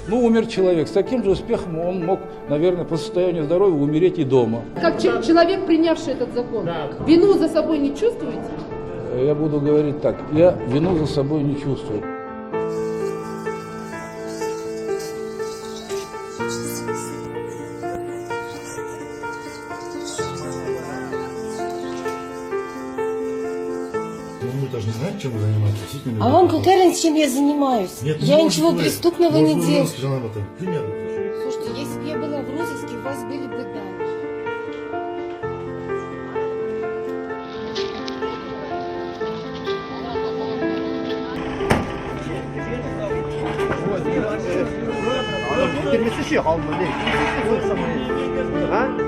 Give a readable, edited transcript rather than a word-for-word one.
Ну, умер человек. С таким же успехом он мог, наверное, по состоянию здоровья умереть и дома. Как человек, принявший этот закон, вину за собой не чувствуете? Я буду говорить так. Я вину за собой не чувствую. Мы даже не знаем, чем вы занимаетесь. Действительно, А вам какая разница, чем я занимаюсь? Нет, Я ничего преступного не делаю. К примеру. Слушайте, если бы я была в розыске, у вас были бы данные. Girmesi şey alma ne?